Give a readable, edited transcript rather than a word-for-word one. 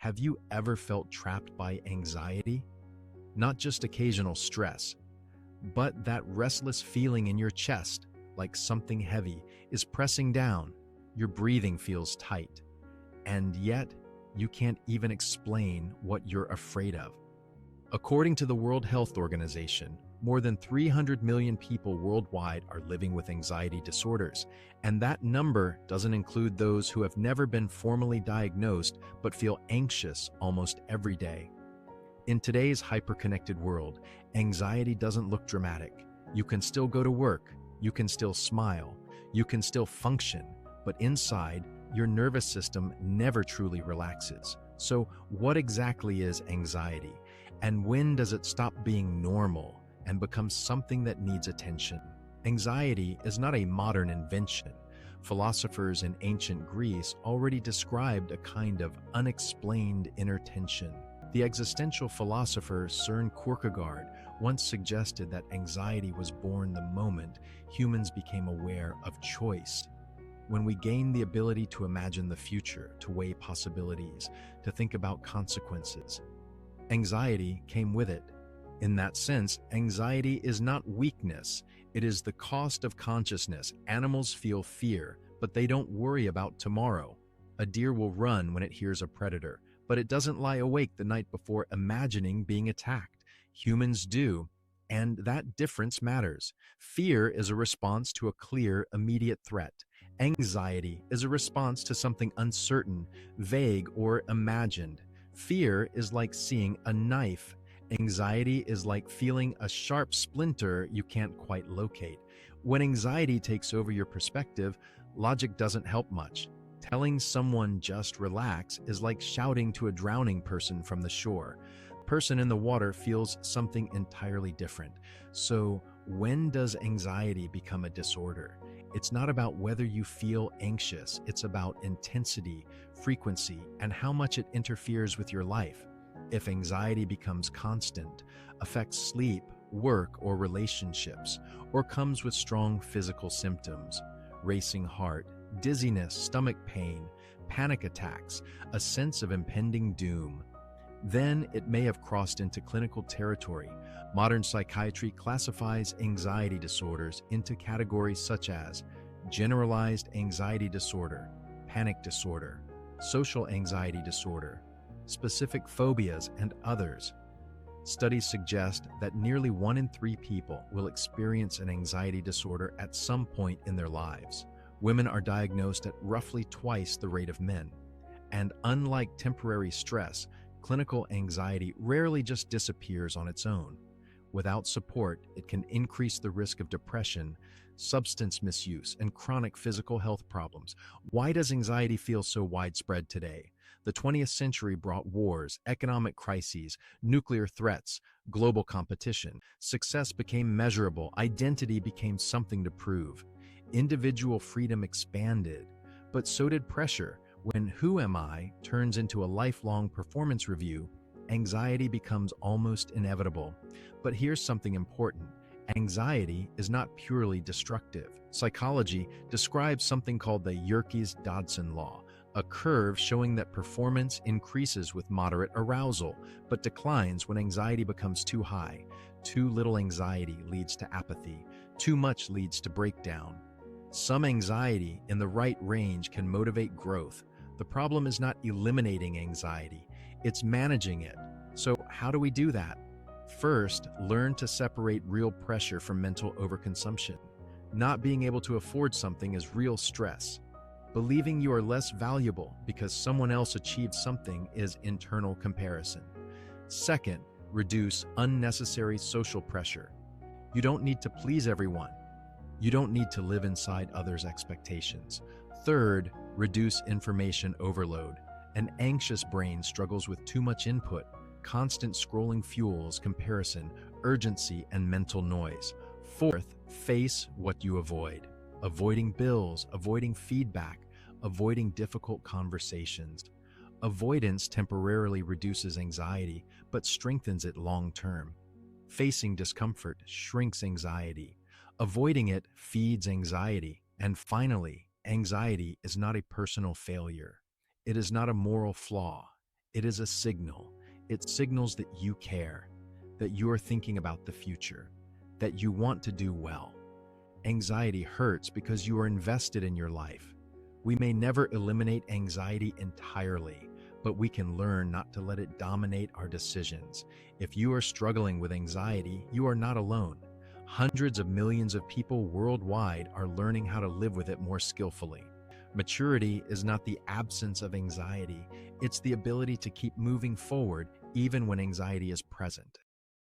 Have you ever felt trapped by anxiety? Not just occasional stress, but that restless feeling in your chest, like something heavy is pressing down. Your breathing feels tight, and yet you can't even explain what you're afraid of. According to the World Health Organization, more than 300 million people worldwide are living with anxiety disorders, and that number doesn't include those who have never been formally diagnosed but feel anxious almost every day. In today's hyper-connected world, anxiety doesn't look dramatic. You can still go to work, you can still smile, you can still function, but inside, your nervous system never truly relaxes. So, what exactly is anxiety? And when does it stop being normal and become something that needs attention? Anxiety is not a modern invention. Philosophers in ancient Greece already described a kind of unexplained inner tension. The existential philosopher Søren Kierkegaard once suggested that anxiety was born the moment humans became aware of choice. When we gain the ability to imagine the future, to weigh possibilities, to think about consequences, anxiety came with it. In that sense, anxiety is not weakness, it is the cost of consciousness. Animals feel fear, but they don't worry about tomorrow. A deer will run when it hears a predator, but it doesn't lie awake the night before imagining being attacked. Humans do, and that difference matters. Fear is a response to a clear, immediate threat. Anxiety is a response to something uncertain, vague, or imagined. Fear is like seeing a knife. Anxiety is like feeling a sharp splinter you can't quite locate. When anxiety takes over your perspective, logic doesn't help much. Telling someone just relax is like shouting to a drowning person from the shore. The person in the water feels something entirely different. So, when does anxiety become a disorder? It's not about whether you feel anxious, it's about intensity, frequency, and how much it interferes with your life. If anxiety becomes constant, affects sleep, work, or relationships, or comes with strong physical symptoms, racing heart, dizziness, stomach pain, panic attacks, a sense of impending doom, then it may have crossed into clinical territory. Modern psychiatry classifies anxiety disorders into categories such as generalized anxiety disorder, panic disorder, social anxiety disorder, specific phobias, and others. Studies suggest that nearly 1 in 3 people will experience an anxiety disorder at some point in their lives. Women are diagnosed at roughly twice the rate of men. And unlike temporary stress, clinical anxiety rarely just disappears on its own. Without support, it can increase the risk of depression, substance misuse, and chronic physical health problems. Why does anxiety feel so widespread today? The 20th century brought wars, economic crises, nuclear threats, global competition. Success became measurable, identity became something to prove. Individual freedom expanded, but so did pressure. When "Who am I" turns into a lifelong performance review, anxiety becomes almost inevitable. But here's something important. Anxiety is not purely destructive. Psychology describes something called the Yerkes-Dodson law, a curve showing that performance increases with moderate arousal, but declines when anxiety becomes too high. Too little anxiety leads to apathy. Too much leads to breakdown. Some anxiety in the right range can motivate growth. The problem is not eliminating anxiety, it's managing it. So how do we do that? First, learn to separate real pressure from mental overconsumption. Not being able to afford something is real stress. Believing you are less valuable because someone else achieved something is internal comparison. Second, reduce unnecessary social pressure. You don't need to please everyone. You don't need to live inside others' expectations. Third, reduce information overload. An anxious brain struggles with too much input. Constant scrolling fuels comparison, urgency, and mental noise. Fourth, face what you avoid. Avoiding bills, avoiding feedback, avoiding difficult conversations. Avoidance temporarily reduces anxiety, but strengthens it long-term. Facing discomfort shrinks anxiety. Avoiding it feeds anxiety. And finally, anxiety is not a personal failure. It is not a moral flaw. It is a signal. It signals that you care, that you are thinking about the future, that you want to do well. Anxiety hurts because you are invested in your life. We may never eliminate anxiety entirely, but we can learn not to let it dominate our decisions. If you are struggling with anxiety, you are not alone. Hundreds of millions of people worldwide are learning how to live with it more skillfully. Maturity is not the absence of anxiety, it's the ability to keep moving forward even when anxiety is present.